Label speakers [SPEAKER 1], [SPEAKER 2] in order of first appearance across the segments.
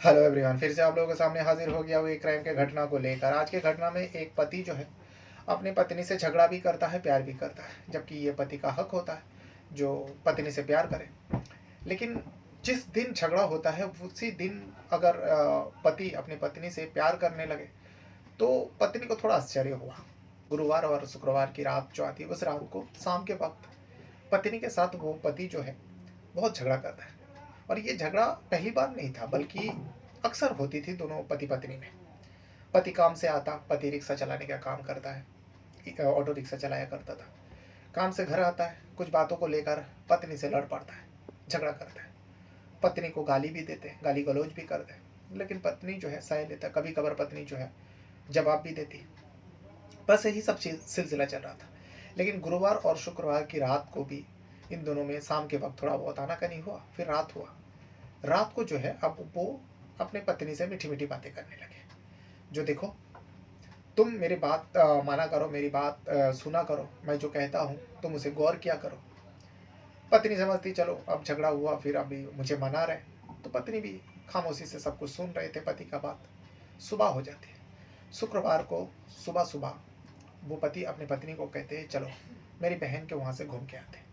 [SPEAKER 1] Hello everyone, फिर से आप लोगों के सामने हाजिर हो गया वो एक क्राइम के घटना को लेकर। आज के घटना में एक पति जो है अपनी पत्नी से झगड़ा भी करता है, प्यार भी करता है, जबकि ये पति का हक होता है जो पत्नी से प्यार करे। लेकिन जिस दिन झगड़ा होता है उसी दिन अगर पति अपनी पत्नी से प्यार करने लगे तो पत्नी को थोड़ा आश्चर्य हुआ। गुरुवार और शुक्रवार की रात जो आती है उस रात को शाम के वक्त पत्नी के साथ वो पति जो है बहुत झगड़ा करता है। और ये झगड़ा पहली बार नहीं था, बल्कि अक्सर होती थी दोनों पति पत्नी में। पति काम से आता, पति रिक्शा चलाने का काम करता है, ऑटो रिक्शा चलाया करता था। काम से घर आता है, कुछ बातों को लेकर पत्नी से लड़ पड़ता है, झगड़ा करता है। पत्नी को गाली भी देते हैं, गाली गलौज भी करते हैं, लेकिन पत्नी जो है सह लेता। कभी कभार पत्नी जो है जवाब भी देती। बस यही सब चीज सिलसिला चल रहा था। लेकिन गुरुवार और शुक्रवार की रात को भी इन दोनों में शाम के वक्त थोड़ा बहुत आनाकानी हुआ, फिर रात हुआ। रात को जो है अब वो अपने पत्नी से मीठी मीठी बातें करने लगे। जो देखो, तुम मेरी बात माना करो, मेरी बात सुना करो, मैं जो कहता हूँ तुम उसे गौर किया करो। पत्नी समझती चलो अब झगड़ा हुआ, फिर अभी मुझे मना रहे, तो पत्नी भी खामोशी से सब कुछ सुन रहे थे पति का बात। सुबह हो जाती है। शुक्रवार को सुबह सुबह वो पति अपनी पत्नी को कहते हैं चलो मेरी बहन के वहाँ से घूम के आते हैं।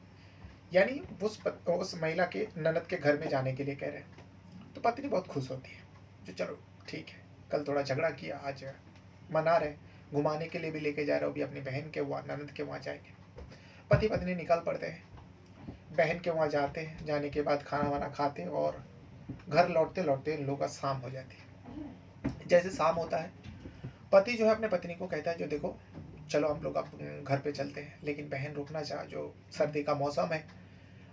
[SPEAKER 1] यानी उस महिला के ननद के घर में जाने के लिए कह रहे हैं। तो पत्नी बहुत खुश होती है, जो चलो ठीक है, कल थोड़ा झगड़ा किया, आज मना रहे, घुमाने के लिए भी लेके जा रहे हो, भी अपनी बहन के वहाँ ननद के वहाँ जाएंगे। पति पत्नी निकल पड़ते हैं, बहन के वहाँ जाते हैं। जाने के बाद खाना वाना खाते और घर लौटते लौटते इन लोगों का शाम हो जाती है। जैसे शाम होता है, पति जो है अपने पत्नी को कहता है जो देखो चलो हम लोग अब घर पे चलते हैं, लेकिन बहन रुकना चाह, जो सर्दी का मौसम है,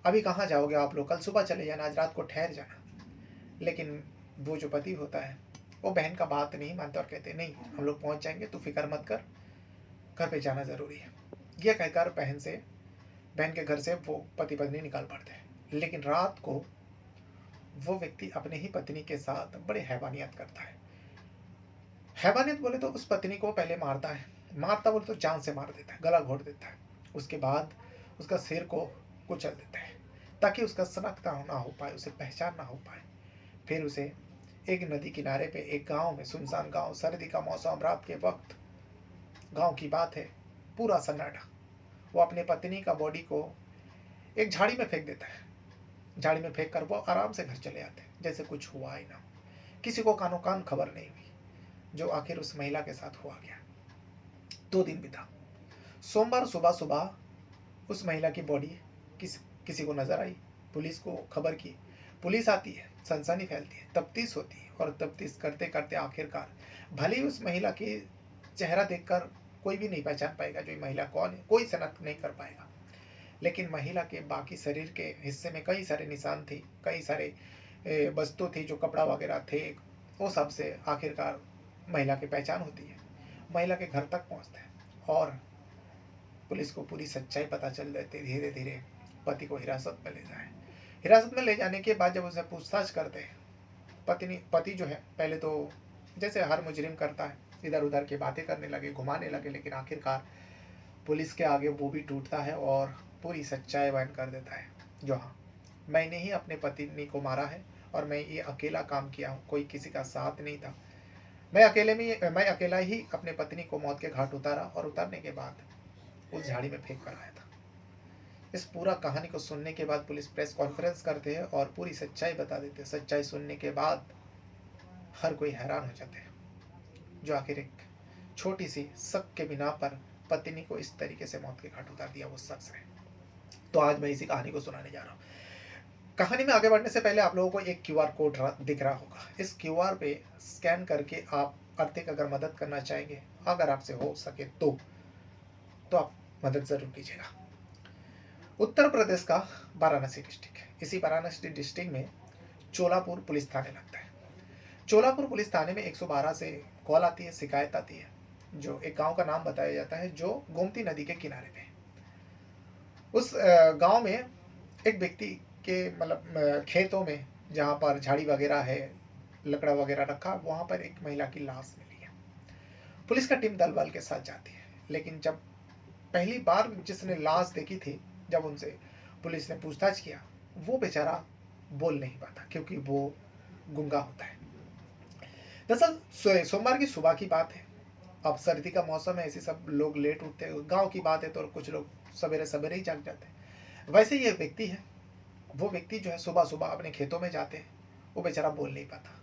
[SPEAKER 1] अभी कहाँ जाओगे आप लोग, कल सुबह चले जाना, आज रात को ठहर जाना। लेकिन वो जो पति होता है वो बहन का बात नहीं मानता और कहते नहीं हम लोग पहुँच जाएंगे, तू फिक्र मत कर, घर पे जाना ज़रूरी है। यह कहकर बहन के घर से वो पति पत्नी निकल पड़ते हैं। लेकिन रात को वो व्यक्ति अपने ही पत्नी के साथ बड़े हैवानियत करता है। हैवानियत बोले तो उस पत्नी को पहले मारता है, मारता बोले तो जान से मार देता है, गला घोट देता है। उसके बाद उसका सिर को कुचल देता है ताकि उसका शनाख्ता ना हो पाए, उसे पहचान ना हो पाए। फिर उसे एक नदी किनारे पे एक गांव में, सुनसान गांव, सर्दी का मौसम, रात के वक्त, गांव की बात है, पूरा सन्नाटा। वो अपने पत्नी का बॉडी को एक झाड़ी में फेंक देता है। झाड़ी में फेंक कर वो आराम से घर चले आते हैं, जैसे कुछ हुआ ही ना हो। किसी को कानो कान खबर नहीं हुई जो आखिर उस महिला के साथ हुआ गया। 2 दिन बीता। सोमवार सुबह सुबह उस महिला की बॉडी किसी को नजर आई। पुलिस को खबर की, पुलिस आती है, सनसनी फैलती है, तफ्तीश होती है। और तफ्तीश करते करते आखिरकार भले ही उस महिला की चेहरा देखकर कोई भी नहीं पहचान पाएगा जो ये महिला कौन है, कोई शनाख्त नहीं कर पाएगा। लेकिन महिला के बाकी शरीर के हिस्से में कई सारे निशान थे, कई सारे वस्तु थी, जो कपड़ा वगैरह थे, वो सब से आखिरकार महिला की पहचान होती है। महिला के घर तक पहुंचते हैं और पुलिस को पूरी सच्चाई पता चल जाती है। धीरे धीरे पति को हिरासत में ले जाए। हिरासत में ले जाने के बाद जब उसे पूछताछ करते हैं, पति जो है पहले तो जैसे हर मुजरिम करता है, इधर उधर की बातें करने लगे, घुमाने लगे। लेकिन आखिरकार पुलिस के आगे वो भी टूटता है और पूरी सच्चाई बयान कर देता है, जो हाँ, मैंने ही अपने पत्नी को मारा है और मैं ये अकेला काम किया हूँ, कोई किसी का साथ नहीं था। मैं अकेला ही अपने पत्नी को मौत के घाट उतारा और उतारने के बाद उस झाड़ी में फेंक कर आया था। इस पूरा कहानी को सुनने के बाद पुलिस प्रेस कॉन्फ्रेंस करते हैं और पूरी सच्चाई बता देते हैं। सच्चाई सुनने के बाद हर कोई हैरान हो जाते हैं, जो आखिर एक छोटी सी शक के बिना पर पत्नी को इस तरीके से मौत के घाट उतार दिया वो शख्स है। तो आज मैं इसी कहानी को सुनाने जा रहा हूँ। कहानी में आगे बढ़ने से पहले आप लोगों को एक क्यूआर कोड दिख रहा होगा। इस क्यूआर पे स्कैन करके आप आर्थिक अगर मदद करना चाहेंगे, अगर आपसे हो सके तो आप मदद जरूर कीजिएगा। उत्तर प्रदेश का वाराणसी डिस्ट्रिक्ट है। इसी वाराणसी डिस्ट्रिक्ट में चोलापुर पुलिस थाने लगता है। चोलापुर पुलिस थाने में 112 से कॉल आती है, शिकायत आती है, जो एक गांव का नाम बताया जाता है जो गोमती नदी के किनारे पे है। उस गांव में एक व्यक्ति के मतलब खेतों में, जहाँ पर झाड़ी वगैरह है, लकड़ा वगैरह रखा, वहाँ पर एक महिला की लाश मिली है। पुलिस का टीम दल बल के साथ जाती है। लेकिन जब पहली बार जिसने लाश देखी थी, जब उनसे पुलिस ने पूछताछ किया, वो बेचारा बोल नहीं पाता क्योंकि वो गूंगा होता है। दरअसल सोमवार की सुबह की बात है। अब सर्दी का मौसम है, ऐसे सब लोग लेट उठते हैं। गांव की बात है तो कुछ लोग सवेरे सवेरे ही जाग जाते हैं। वैसे ये व्यक्ति है, वो व्यक्ति जो है सुबह सुबह अपने खेतों में जाते हैं। वो बेचारा बोल नहीं पाता,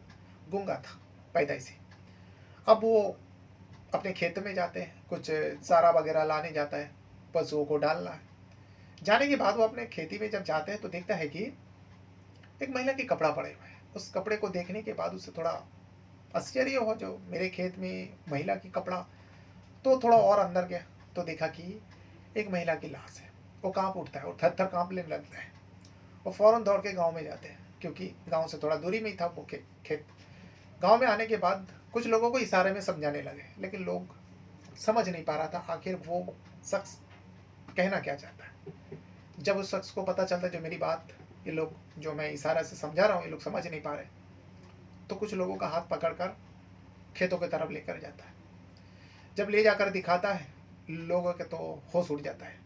[SPEAKER 1] गूंगा था पैदाइशी। अब वो अपने खेत में जाते हैं, कुछ चारा वगैरह लाने जाता है, पशुओं को डालना है। जाने के बाद वो अपने खेती में जब जाते हैं तो देखता है कि एक महिला के कपड़ा पड़े हुए हैं। उस कपड़े को देखने के बाद उसे थोड़ा आश्चर्य हो, जो मेरे खेत में महिला की कपड़ा। तो थोड़ा और अंदर गया तो देखा कि एक महिला की लाश है। वो कांप उठता है और थर थर कांपने लगता है। वो फौरन दौड़ के गांव में जाते हैं, क्योंकि गांव से थोड़ा दूरी में ही था वो खेत। गांव में आने के बाद कुछ लोगों को इशारे में समझाने लगे, लेकिन लोग समझ नहीं पा रहा था आखिर वो शख्स कहना क्या चाहता है। जब उस शख्स को पता चलता है जो मेरी बात ये लोग, जो मैं इशारा से समझा रहा हूँ, ये लोग समझ नहीं पा रहे, तो कुछ लोगों का हाथ पकड़कर खेतों की तरफ लेकर जाता है। जब ले जाकर दिखाता है, लोगों के तो होश उड़ जाता है,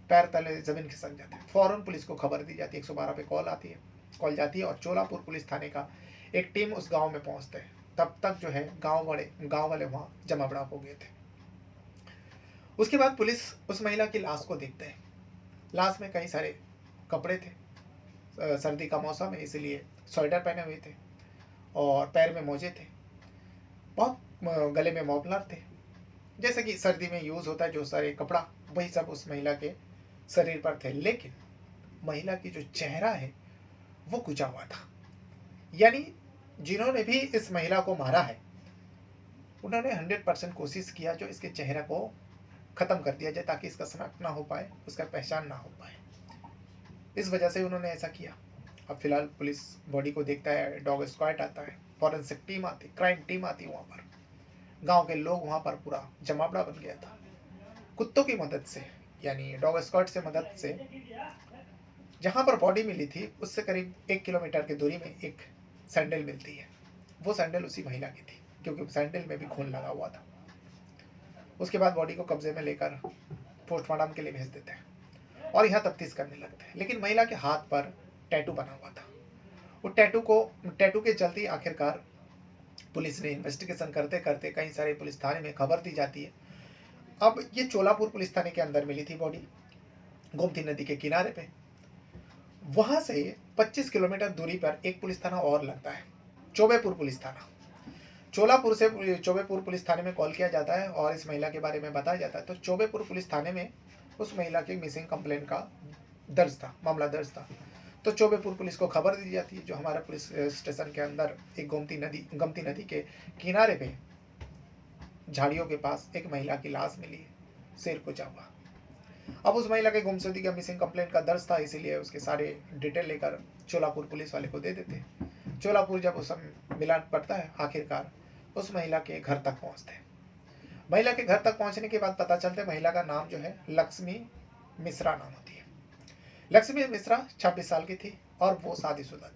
[SPEAKER 1] पैर तले जमीन खिसक जाते हैं। फौरन पुलिस को खबर दी जाती है, 112 पे कॉल आती है, कॉल जाती है और चोलापुर पुलिस थाने का एक टीम उस गांव में पहुंचते हैं। तब तक जो है गांव वाले वहां जमा बड़ा हो गए थे। उसके बाद पुलिस उस महिला की लाश को देखते हैं। लाश में कई सारे कपड़े थे। सर्दी का मौसम है इसलिए स्वेटर पहने हुए थे और पैर में मोजे थे, बहुत गले में मफलर थे। जैसे कि सर्दी में यूज होता है जो सारे कपड़ा, वही सब उस महिला के शरीर पर थे। लेकिन महिला की जो चेहरा है वो कुचा हुआ था। यानी जिन्होंने भी इस महिला को मारा है उन्होंने 100% कोशिश किया जो इसके चेहरे को खत्म कर दिया जाए, ताकि इसका शनाख्त ना हो पाए, उसका पहचान ना हो पाए। इस वजह से उन्होंने ऐसा किया। अब फिलहाल पुलिस बॉडी को देखता है, डॉग स्क्वाड आता है, फॉरेंसिक टीम आती, क्राइम टीम आती। वहाँ पर गांव के लोग, वहाँ पर पूरा जमावड़ा बन गया था। कुत्तों की मदद से, यानी डॉग स्क्वाड से मदद से, जहाँ पर बॉडी मिली थी उससे करीब 1 किलोमीटर की दूरी में एक सैंडल मिलती है। वो सैंडल उसी महिला की थी, क्योंकि सैंडल में भी खून लगा हुआ था। उसके बाद बॉडी को कब्जे में लेकर पोस्टमार्टम के लिए भेज देते हैं और यहाँ तफ्तीश करने लगते हैं। लेकिन महिला के हाथ पर टैटू बना हुआ था। वो टैटू के चलते आखिरकार पुलिस ने इन्वेस्टिगेशन करते करते कई सारे पुलिस थाने में खबर दी जाती है। अब ये चोलापुर पुलिस थाने के अंदर मिली थी बॉडी, गोमती नदी के किनारे पे। वहां से 25 किलोमीटर दूरी पर एक पुलिस थाना और लगता है, चौबेपुर पुलिस थाना। चोलापुर से चौबेपुर पुलिस थाने में कॉल किया जाता है और इस महिला के बारे में बताया जाता है। तो चौबेपुर पुलिस थाने में उस महिला की मिसिंग कंप्लेंट का मामला दर्ज था। तो चौबेपुर पुलिस को खबर दी जाती है, जो हमारा पुलिस स्टेशन के अंदर एक गोमती नदी के किनारे पे झाड़ियों के पास एक महिला की लाश मिली है, सिर कुचा हुआ। अब उस महिला के गुमशुदगी का मिसिंग कंप्लेंट का दर्ज था, इसीलिए उसके सारे डिटेल लेकर चोलापुर पुलिस वाले को दे देते हैं। चोलापुर जब उस मिलान पड़ता है, आखिरकार उस महिला के घर तक पहुंचते हैं। महिला के घर तक पहुंचने के बाद पता चलता है महिला का नाम जो है लक्ष्मी मिश्रा नाम होती है। लक्ष्मी मिश्रा 26 साल की थी और वो शादीशुदा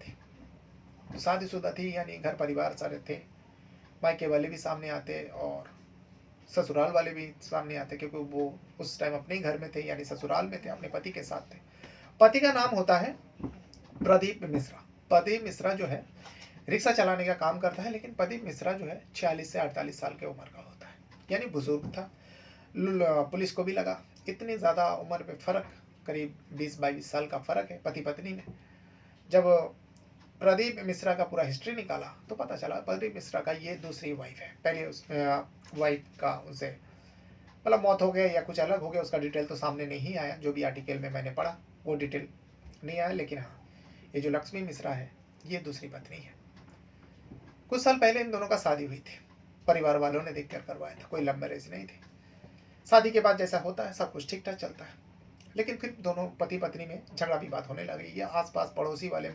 [SPEAKER 1] थी। यानी घर परिवार सारे थे, मायके वाले भी सामने आते और ससुराल वाले भी सामने आते, क्योंकि वो उस टाइम अपने ही घर में थे, यानी ससुराल में थे, अपने पति के साथ थे। पति का नाम होता है प्रदीप मिश्रा। प्रदीप मिश्रा जो है रिक्शा चलाने का काम करता है, लेकिन प्रदीप मिश्रा जो है 46 से 48 साल के उम्र का होता है, यानी बुजुर्ग था। पुलिस को भी लगा इतनी ज़्यादा उम्र में फ़र्क, करीब 20-22 साल का फ़र्क है पति पत्नी में। जब प्रदीप मिश्रा का पूरा हिस्ट्री निकाला तो पता चला प्रदीप मिश्रा का ये दूसरी वाइफ है। पहले उस वाइफ का उसे मतलब मौत हो गया या कुछ अलग हो गया, उसका डिटेल तो सामने नहीं आया। जो भी आर्टिकल में मैंने पढ़ा वो डिटेल नहीं आया। लेकिन हाँ, ये जो लक्ष्मी मिश्रा है ये दूसरी पत्नी है। कुछ साल पहले इन दोनों का शादी हुई थी, परिवार वालों ने देखकर करवाया था, कोई लव मैरिज नहीं थी। शादी के बाद जैसा होता है सब कुछ ठीक ठाक चलता है, लेकिन फिर दोनों पति पत्नी में झगड़ा विवाद होने लगी। ये आसपास पड़ोसी वाले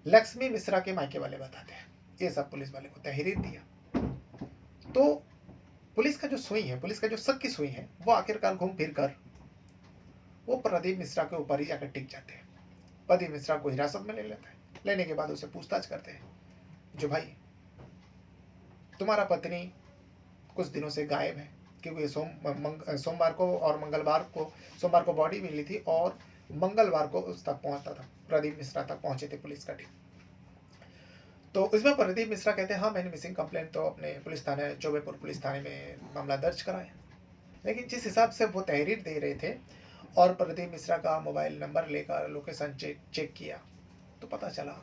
[SPEAKER 1] लक्ष्मी मिश्रा के मायके वाले बताते हैं। ये सब पुलिस वाले को तहरीर दिया। तो पुलिस का जो सुई है, पुलिस का जो शक की सुई है, वो आखिरकार घूम फिर कर वो प्रदीप मिश्रा के ऊपर ही जाकर टिक जाते हैं। प्रदीप मिश्रा को हिरासत में ले लेता है। लेने के बाद उसे पूछताछ करते हैं, जो भाई तुम्हारा पत्नी कुछ दिनों से गायब है, क्योंकि सोमवार को और मंगलवार को, सोमवार को बॉडी मिली थी और मंगलवार को उस तक पहुंचता था, प्रदीप मिश्रा तक पहुंचे थे पुलिस का टीम। तो इसमें प्रदीप मिश्रा कहते हैं हाँ मैंने मिसिंग कंप्लेंट तो अपने पुलिस थाने चौबेपुर पुलिस थाने में मामला दर्ज कराया, लेकिन जिस हिसाब से वो तहरीर दे रहे थे और प्रदीप मिश्रा का मोबाइल नंबर लेकर लोकेशन चेक किया तो पता चला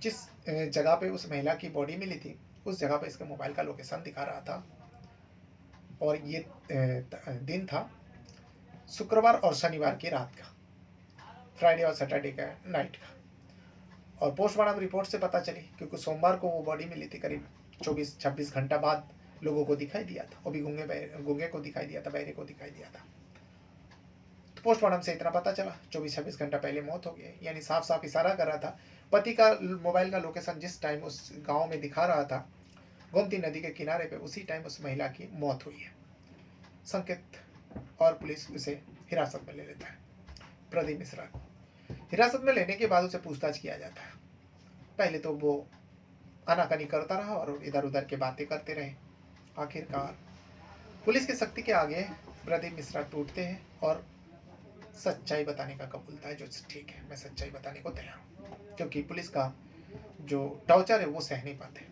[SPEAKER 1] जिस जगह पे उस महिला की बॉडी मिली थी उस जगह पे इसके मोबाइल का लोकेशन दिखा रहा था। और ये दिन था शुक्रवार और शनिवार की रात का, फ्राइडे और सैटरडे का नाइट का। और पोस्टमार्टम रिपोर्ट से पता चली क्योंकि सोमवार को वो बॉडी मिली थी, करीब 24-26 घंटा बाद लोगों को दिखाई दिया था, वो भी गूंगे को दिखाई दिया था, बहरे को दिखाई दिया था। तो पोस्टमार्टम से इतना पता चला 24-26 घंटा पहले मौत हो गई, यानी साफ साफ इशारा कर रहा था पति का मोबाइल का लोकेशन जिस टाइम उस गाँव में दिखा रहा था गोमती नदी के किनारे पे, उसी टाइम उस महिला की मौत हुई है। संकेत और पुलिस उसे हिरासत में ले लेता है। प्रदीप मिश्रा को हिरासत में लेने के बाद उसे पूछताछ किया जाता है। पहले तो वो आनाकानी करता रहा और इधर उधर के बातें करते रहे। आखिरकार पुलिस की सख्ती के आगे प्रदीप मिश्रा टूटते हैं और सच्चाई बताने का कबूलता है, जो ठीक है मैं सच्चाई बताने को तैयार हूँ, क्योंकि पुलिस का जो टॉर्चर है वो सह नहीं पाते।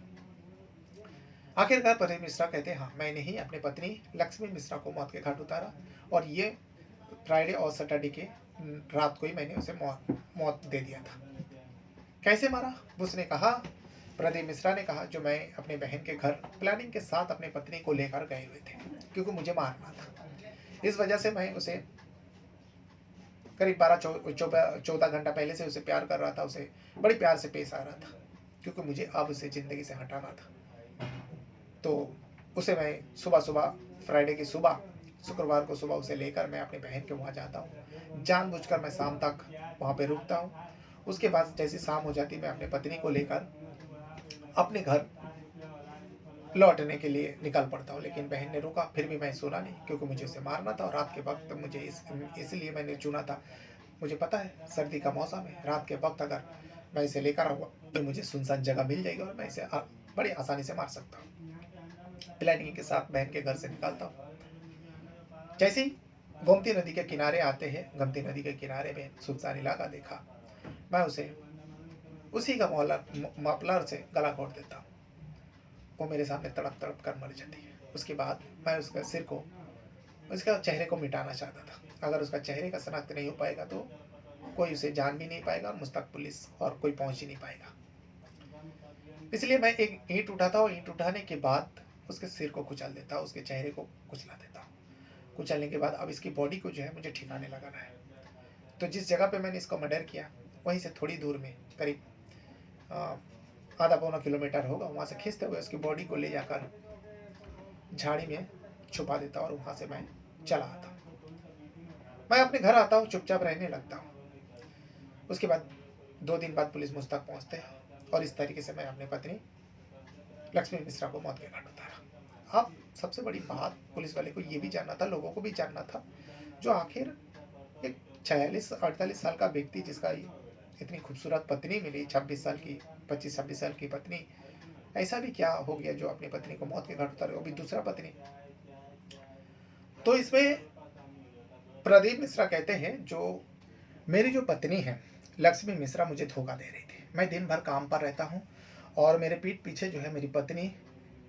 [SPEAKER 1] आखिरकार प्रदीप मिश्रा कहते हैं हाँ मैंने ही अपनी पत्नी लक्ष्मी मिश्रा को मौत के घाट उतारा और ये फ्राइडे और सैटरडे के रात को ही मैंने उसे मौत दे दिया था। कैसे मारा? उसने कहा, प्रदीप मिश्रा ने कहा, जो मैं अपने बहन के घर प्लानिंग के साथ अपनी पत्नी को लेकर गए हुए थे क्योंकि मुझे मारना था। इस वजह से मैं उसे करीब 12-14 घंटा पहले से उसे प्यार कर रहा था, उसे बड़ी प्यार से पेश आ रहा था क्योंकि मुझे अब उसे ज़िंदगी से हटाना था। तो उसे मैं सुबह फ्राइडे की सुबह, शुक्रवार को सुबह उसे लेकर मैं अपने बहन के वहाँ जाता हूँ। जानबूझकर मैं शाम तक वहाँ पे रुकता हूँ। उसके बाद जैसे शाम हो जाती मैं अपने पत्नी को लेकर अपने घर लौटने के लिए निकल पड़ता हूँ, लेकिन बहन ने रोका, फिर भी मैं सुना नहीं क्योंकि मुझे उसे मारना था और रात के वक्त मुझे इसलिए मैंने चुना था। मुझे पता है सर्दी का मौसम है, रात के वक्त अगर मैं इसे लेकर आऊँगा तो मुझे सुनसान जगह मिल जाएगी और मैं इसे बड़ी आसानी से मार सकता हूँ। प्लानिंग के साथ बहन के घर से निकलता हूँ। जैसे ही गोमती नदी के किनारे आते हैं, गोमती नदी के किनारे में सुनसान इलाका देखा, मैं उसे उसी का मफलर से गला घोट देता हूँ। वो मेरे सामने तड़प तड़प कर मर जाती है। उसके बाद मैं उसका सिर को, उसका चेहरे को मिटाना चाहता था। अगर उसका चेहरे का शनाख्त नहीं हो पाएगा तो कोई उसे जान भी नहीं पाएगा और मुझ तक पुलिस और कोई पहुंच ही नहीं पाएगा। इसलिए मैं एक ईंट उठाता हूँ, ईंट उठाने के बाद उसके सिर को कुचल देता हूँ, उसके चेहरे को कुचला देता हूँ। कुचलने के बाद अब इसकी बॉडी को जो है मुझे ठिकाने लगाना है। तो जिस जगह पे मैंने इसको मर्डर किया वहीं से थोड़ी दूर में, करीब आधा पौना किलोमीटर होगा, वहाँ से खींचते हुए उसकी बॉडी को ले जाकर झाड़ी में छुपा देता और वहाँ से मैं चला आता हूँ। मैं अपने घर आता हूँ, चुपचाप रहने लगता हूँ। उसके बाद 2 दिन बाद पुलिस मुझ तक पहुँचते हैं और इस तरीके से मैं अपनी पत्नी लक्ष्मी मिश्रा को मौत के घाट उतारा। अब सबसे बड़ी बात पुलिस वाले को ये भी जानना था, लोगों को भी जानना था, जो आखिर एक 46-48 साल का व्यक्ति जिसका इतनी खूबसूरत पत्नी मिली, 26 साल की 25-26 साल की पत्नी, ऐसा भी क्या हो गया जो अपनी पत्नी को मौत के घाट उतारे, वो भी दूसरा पत्नी। तो इसमें प्रदीप मिश्रा कहते हैं जो मेरी जो पत्नी है लक्ष्मी मिश्रा मुझे धोखा दे रही थी। मैं दिन भर काम पर रहता हूँ और मेरे पीठ पीछे जो है मेरी पत्नी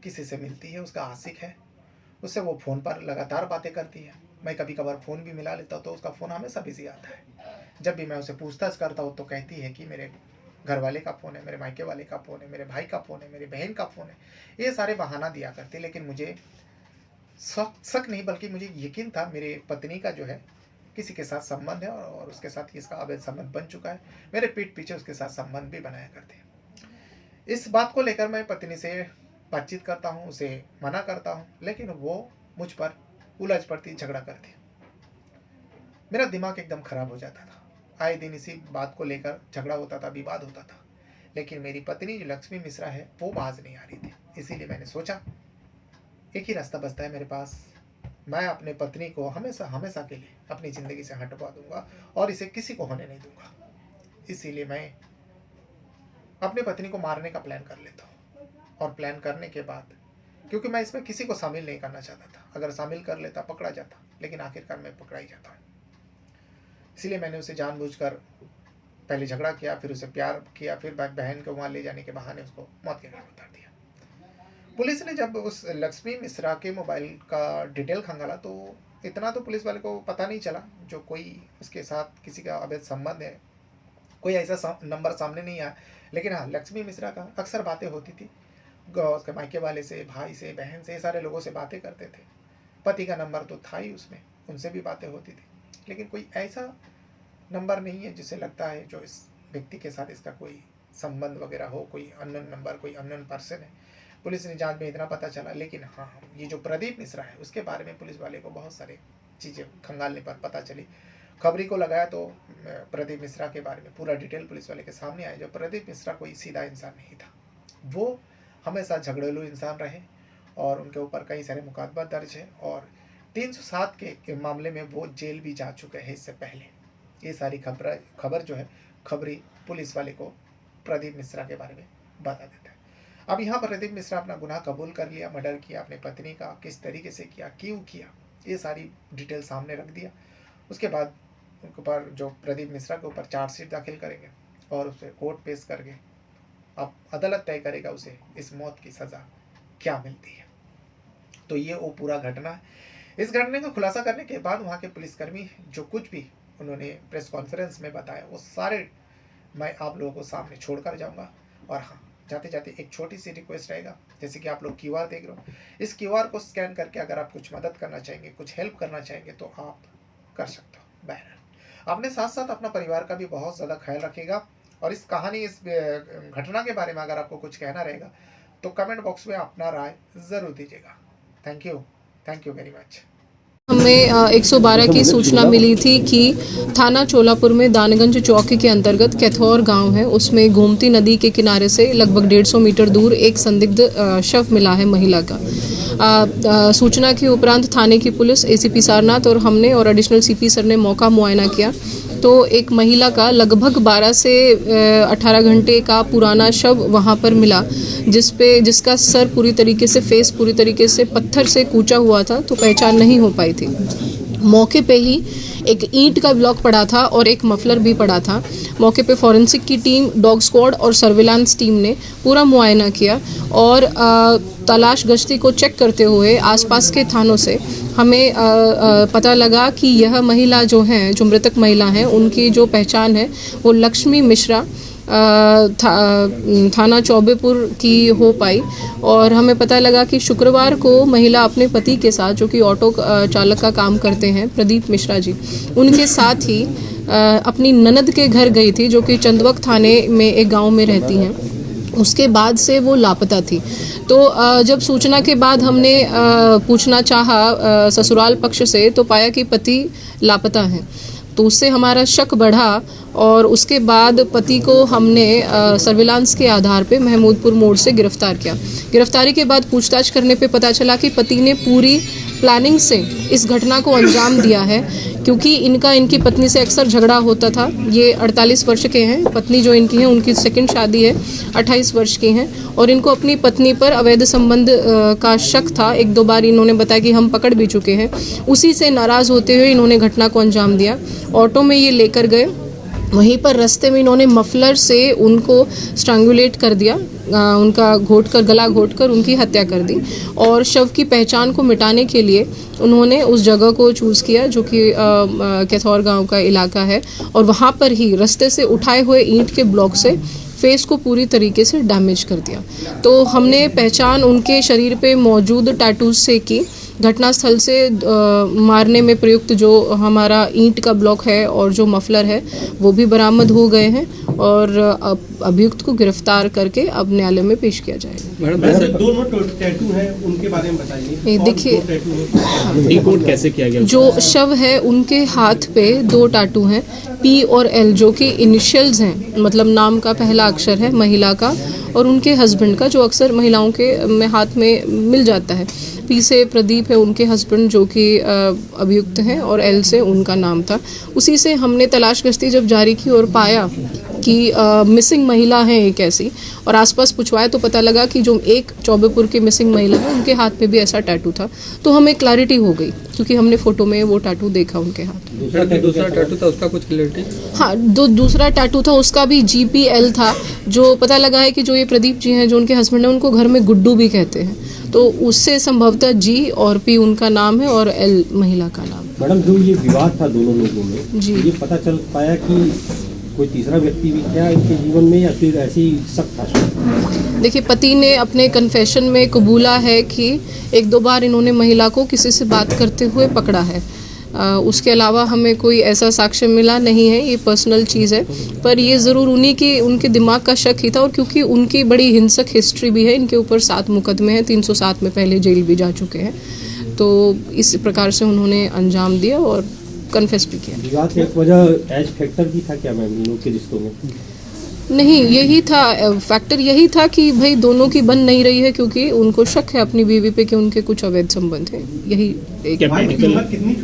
[SPEAKER 1] किसी से मिलती है, उसका आशिक है, उससे वो फ़ोन पर लगातार बातें करती है। मैं कभी कभार फ़ोन भी मिला लेता हूँ तो उसका फ़ोन हमेशा बिजी आता है। जब भी मैं उसे पूछताछ करता हूँ तो कहती है कि मेरे घर वाले का फ़ोन है, मेरे मायके वाले का फ़ोन है, मेरे भाई का फ़ोन है, मेरी बहन का फ़ोन है। ये सारे बहाना दिया करते, लेकिन मुझे शक नहीं बल्कि मुझे यकीन था मेरे पत्नी का जो है किसी के साथ संबंध है और उसके साथ इसका अवैध संबंध बन चुका है। मेरे पीठ पीछे उसके साथ संबंध भी बनाया करते हैं। इस बात को लेकर मैं पत्नी से बातचीत करता हूँ, उसे मना करता हूँ, लेकिन वो मुझ पर उलझ पड़ती, झगड़ा करती। मेरा दिमाग एकदम खराब हो जाता था। आए दिन इसी बात को लेकर झगड़ा होता था, विवाद होता था, लेकिन मेरी पत्नी जो लक्ष्मी मिश्रा है वो बाज नहीं आ रही थी। इसीलिए मैंने सोचा एक ही रास्ता बचता है मेरे पास, मैं अपने पत्नी को हमेशा हमेशा के लिए अपनी ज़िंदगी से हटवा दूंगा और इसे किसी को होने नहीं दूंगा। इसीलिए मैं अपनी पत्नी को मारने का प्लान कर लेता हूँ और प्लान करने के बाद, क्योंकि मैं इसमें किसी को शामिल नहीं करना चाहता था, अगर शामिल कर लेता पकड़ा जाता, लेकिन आखिरकार मैं पकड़ा ही जाता हूँ। इसलिए मैंने उसे जानबूझकर पहले झगड़ा किया, फिर उसे प्यार किया, फिर बहन को वहाँ ले जाने के बहाने उसको मौत के घाट उतार दिया। पुलिस ने जब उस लक्ष्मी मिश्रा के मोबाइल का डिटेल खंगाला तो इतना तो पुलिस वाले को पता नहीं चला जो कोई उसके साथ किसी का अवैध संबंध है, कोई ऐसा नंबर सामने नहीं आया। लेकिन हाँ, लक्ष्मी मिश्रा का अक्सर बातें होती थी, उसके मायके वाले से, भाई से, बहन से, सारे लोगों से बातें करते थे। पति का नंबर तो था ही उसमें, उनसे भी बातें होती थी, लेकिन कोई ऐसा नंबर नहीं है जिसे लगता है जो इस व्यक्ति के साथ इसका कोई संबंध वगैरह हो, कोई अननोन नंबर, कोई अननोन पर्सन है। पुलिस ने जांच में इतना पता चला। लेकिन हाँ, ये जो प्रदीप मिश्रा है उसके बारे में पुलिस वाले को बहुत सारे चीज़ें खंगालने पर पता चली। खबरी को लगाया तो प्रदीप मिश्रा के बारे में पूरा डिटेल पुलिस वाले के सामने आया। जो प्रदीप मिश्रा कोई सीधा इंसान नहीं था, वो हमेशा झगड़ेलू इंसान रहे और उनके ऊपर कई सारे मुकदमा दर्ज है और 307 के मामले में वो जेल भी जा चुके हैं इससे पहले। ये सारी खबर जो है खबरी पुलिस वाले को प्रदीप मिश्रा के बारे में बता देता है। अब यहाँ पर प्रदीप मिश्रा अपना गुनाह कबूल कर लिया, मर्डर किया अपने पत्नी का, किस तरीके से किया, क्यों किया, ये सारी डिटेल सामने रख दिया। उसके बाद उनके ऊपर जो प्रदीप मिश्रा के ऊपर चार्जशीट दाखिल करेंगे और उसे कोर्ट पेश करके अब अदालत तय करेगा उसे इस मौत की सज़ा क्या मिलती है। तो ये वो पूरा घटना है। इस घटने को खुलासा करने के बाद वहाँ के पुलिसकर्मी जो कुछ भी उन्होंने प्रेस कॉन्फ्रेंस में बताया वो सारे मैं आप लोगों को सामने छोड़कर जाऊँगा। और हाँ, जाते जाते एक छोटी सी रिक्वेस्ट रहेगा, जैसे कि आप लोग QR देख रहे हो, इस QR को स्कैन करके अगर आप कुछ मदद करना चाहेंगे, कुछ हेल्प करना चाहेंगे तो आप कर सकते हो। बहरहाल अपने साथ साथ अपना परिवार का भी बहुत ज़्यादा ख्याल रखिएगा। और इस कहानी, इस घटना के बारे में अगर आपको कुछ कहना रहेगा तो कमेंट बॉक्स में अपना राय ज़रूर दीजिएगा। Thank you very much.
[SPEAKER 2] हमें 112 की सूचना मिली थी कि थाना चोलापुर में दानगंज चौकी के अंतर्गत कैथौर गांव है, उसमें गोमती नदी के किनारे से लगभग 150 मीटर दूर एक संदिग्ध शव मिला है महिला का। सूचना के उपरांत थाने की पुलिस, ACP सारनाथ और हमने और एडिशनल CP सर ने मौका मुआयना किया तो एक महिला का लगभग 12 से 18 घंटे का पुराना शव वहां पर मिला, जिसका सर पूरी तरीके से, फेस पूरी तरीके से पत्थर से कूचा हुआ था, तो पहचान नहीं हो पाई थी। मौके पे ही एक ईंट का ब्लॉक पड़ा था और एक मफलर भी पड़ा था। मौके पे फॉरेंसिक की टीम, डॉग स्क्वाड और सर्विलांस टीम ने पूरा मुआयना किया और तलाश गश्ती को चेक करते हुए आसपास के थानों से हमें पता लगा कि यह महिला जो हैं, जो मृतक महिला हैं, उनकी जो पहचान है वो लक्ष्मी मिश्रा थाना चौबेपुर की हो पाई। और हमें पता लगा कि शुक्रवार को महिला अपने पति के साथ, जो कि ऑटो चालक का काम करते हैं, प्रदीप मिश्रा जी, उनके साथ ही अपनी ननद के घर गई थी, जो कि चंदवक थाने में एक गांव में रहती हैं। उसके बाद से वो लापता थी। तो जब सूचना के बाद हमने पूछना चाहा ससुराल पक्ष से तो पाया कि पति लापता हैं, तो उससे हमारा शक बढ़ा और उसके बाद पति को हमने सर्विलांस के आधार पे महमूदपुर मोड़ से गिरफ्तार किया। गिरफ्तारी के बाद पूछताछ करने पे पता चला कि पति ने पूरी प्लानिंग से इस घटना को अंजाम दिया है, क्योंकि इनकी पत्नी से अक्सर झगड़ा होता था। ये 48 वर्ष के हैं, पत्नी जो इनकी है उनकी सेकंड शादी है, 28 वर्ष की हैं और इनको अपनी पत्नी पर अवैध संबंध का शक था। 1-2 बार इन्होंने बताया कि हम पकड़ भी चुके हैं। उसी से नाराज़ होते हुए इन्होंने घटना को अंजाम दिया। ऑटो में ये लेकर गए, वहीं पर रास्ते में इन्होंने मफलर से उनको स्ट्रैंगुलेट कर दिया, उनका गला घोटकर उनकी हत्या कर दी। और शव की पहचान को मिटाने के लिए उन्होंने उस जगह को चूज़ किया जो कि कैथौर गांव का इलाका है, और वहां पर ही रास्ते से उठाए हुए ईंट के ब्लॉक से फेस को पूरी तरीके से डैमेज कर दिया। तो हमने पहचान उनके शरीर पे मौजूद टैटूज से की। घटनास्थल से मारने में प्रयुक्त जो हमारा ईंट का ब्लॉक है और जो मफलर है वो भी बरामद हो गए हैं और अभियुक्त को गिरफ्तार करके अब न्यायालय में पेश किया जाएगा।
[SPEAKER 3] मैडम, दोनों टैटू हैं, उनके बारे में बताइए।
[SPEAKER 2] देखिए,
[SPEAKER 3] डिकोड कैसे किया गया?
[SPEAKER 2] जो शव है उनके हाथ पे 2 टैटू हैं, P और L, जो कि इनिशियल्स हैं, मतलब नाम का पहला अक्षर है महिला का और उनके हस्बैंड का, जो अक्सर महिलाओं के में हाथ में मिल जाता है। P से प्रदीप है उनके हस्बैंड, जो कि अभियुक्त हैं, और L से उनका नाम था। उसी से हमने तलाश गश्ती जब जारी की और पाया कि मिसिंग महिला है एक ऐसी, और आसपास पूछवाए तो पता लगा कि जो एक चौबेपुर की मिसिंग महिला है उनके हाथ पे भी ऐसा टैटू था। तो हमें क्लैरिटी हो गई क्योंकि हमने फोटो में वो टैटू देखा उनके हाथ।
[SPEAKER 4] दूसरा टैटू था उसका कुछ क्लैरिटी?
[SPEAKER 2] हाँ, दूसरा टैटू था उसका भी GPL था। जो पता लगा है कि जो ये प्रदीप जी हैं जो उनके हस्बैंड हैं उनको घर में गुड्डू भी कहते हैं, तो उससे संभवतः G और P उनका नाम है और L महिला का नाम।
[SPEAKER 5] मैडम, जो ये विवाद था दोनों लोगों में
[SPEAKER 2] जी।
[SPEAKER 5] ये पता चल पाया कि कोई तीसरा व्यक्ति भी क्या इनके जीवन में या फिर ऐसी शक था?
[SPEAKER 2] देखिए, पति ने अपने कन्फेशन में कबूला है कि 1-2 बार इन्होंने महिला को किसी से बात करते हुए पकड़ा है। उसके अलावा हमें कोई ऐसा साक्ष्य मिला नहीं है, ये पर्सनल चीज़ है, पर ये ज़रूर उनके दिमाग का शक ही था। और क्योंकि उनकी बड़ी हिंसक हिस्ट्री भी है, इनके ऊपर 7 मुकदमे हैं, 307 में पहले जेल भी जा चुके हैं, तो इस प्रकार से उन्होंने अंजाम दिया और कन्फेस भी किया।
[SPEAKER 5] विवाद की एक वजह एज फैक्टर भी था क्या मैम इन लोगों के रिश्तों में?
[SPEAKER 2] नहीं, यही था फैक्टर, यही था कि भाई दोनों की बन नहीं रही है क्योंकि उनको शक है अपनी बीवी पे कि उनके कुछ अवैध संबंध है। यही एक
[SPEAKER 3] क्या
[SPEAKER 4] भाई की उम्र
[SPEAKER 3] मेडिकल
[SPEAKER 4] कितनी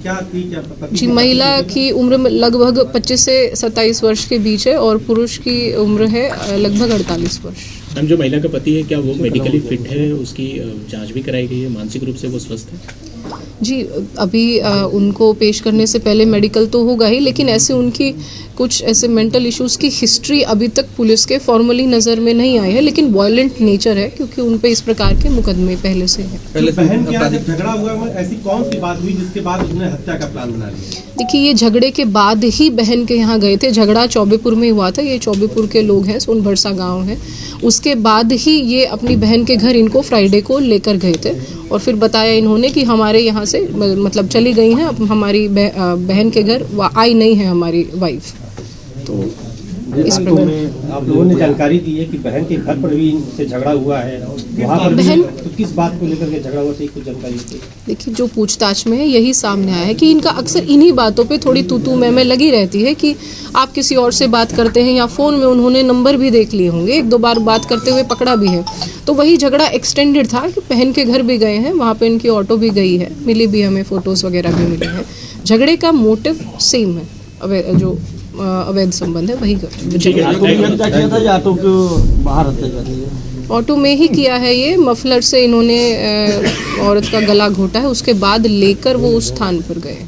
[SPEAKER 4] क्या थी, क्या पता?
[SPEAKER 2] जी, महिला की उम्र में लगभग 25 से 27 वर्ष के बीच है और पुरुष की उम्र है लगभग 48 वर्ष।
[SPEAKER 3] मैम, जो महिला का पति है क्या वो मेडिकली फिट है? उसकी जांच भी कराई गई है? मानसिक रूप से वो स्वस्थ है?
[SPEAKER 2] जी, अभी उनको पेश करने से पहले मेडिकल तो होगा ही, लेकिन ऐसे उनकी कुछ ऐसे मेंटल इश्यूज की हिस्ट्री अभी तक पुलिस के फॉर्मली नज़र में नहीं आई है, लेकिन वायलेंट नेचर है क्योंकि उन पे इस प्रकार के मुकदमे पहले से हैं।
[SPEAKER 4] पहले
[SPEAKER 3] बहन के यहाँ जब झगड़ा हुआ ऐसी कौन सी बात हुई जिसके बाद उसने हत्या का प्लान बना लिया?
[SPEAKER 2] देखिए, ये झगड़े के बाद ही बहन के यहाँ गए थे। झगड़ा चौबेपुर में हुआ था, ये चौबेपुर के लोग हैं, सोनभरसा गांव है। उसके बाद ही ये अपनी बहन के घर इनको फ्राइडे को लेकर गए थे और फिर बताया इन्होंने कि हमारे यहाँ से मतलब चली गई हैं, अब हमारी बहन के घर आई नहीं है हमारी वाइफ। तो इस प्रकार
[SPEAKER 5] आप लोगों ने जानकारी दी है कि बहन के घर पर भी इनसे झगड़ा हुआ है, वहाँ पर
[SPEAKER 2] बहन
[SPEAKER 5] तो किस बात को लेकर के झगड़ा हुआ था, कुछ जानकारी दी?
[SPEAKER 2] देखिए, जो पूछताछ में है यही सामने आया है कि इनका अक्सर इन्हीं बातों पे थोड़ी तू मैं लगी रहती है कि आप किसी और से बात करते हैं या फ़ोन में उन्होंने नंबर भी देख लिए होंगे, 1-2 बार बात करते हुए पकड़ा भी है। तो वही झगड़ा एक्सटेंडेड था कि बहन के घर भी गए हैं, वहाँ पे इनकी ऑटो भी गई है, मिली भी, हमें फ़ोटोज़ वगैरह भी मिले हैं। झगड़े का मोटिव सेम है, जो अवैध संबंध है वही ऑटो में ही किया है। ये मफलर से इन्होंने औरत का गला घोटा है, उसके बाद लेकर वो उस स्थान पर गए।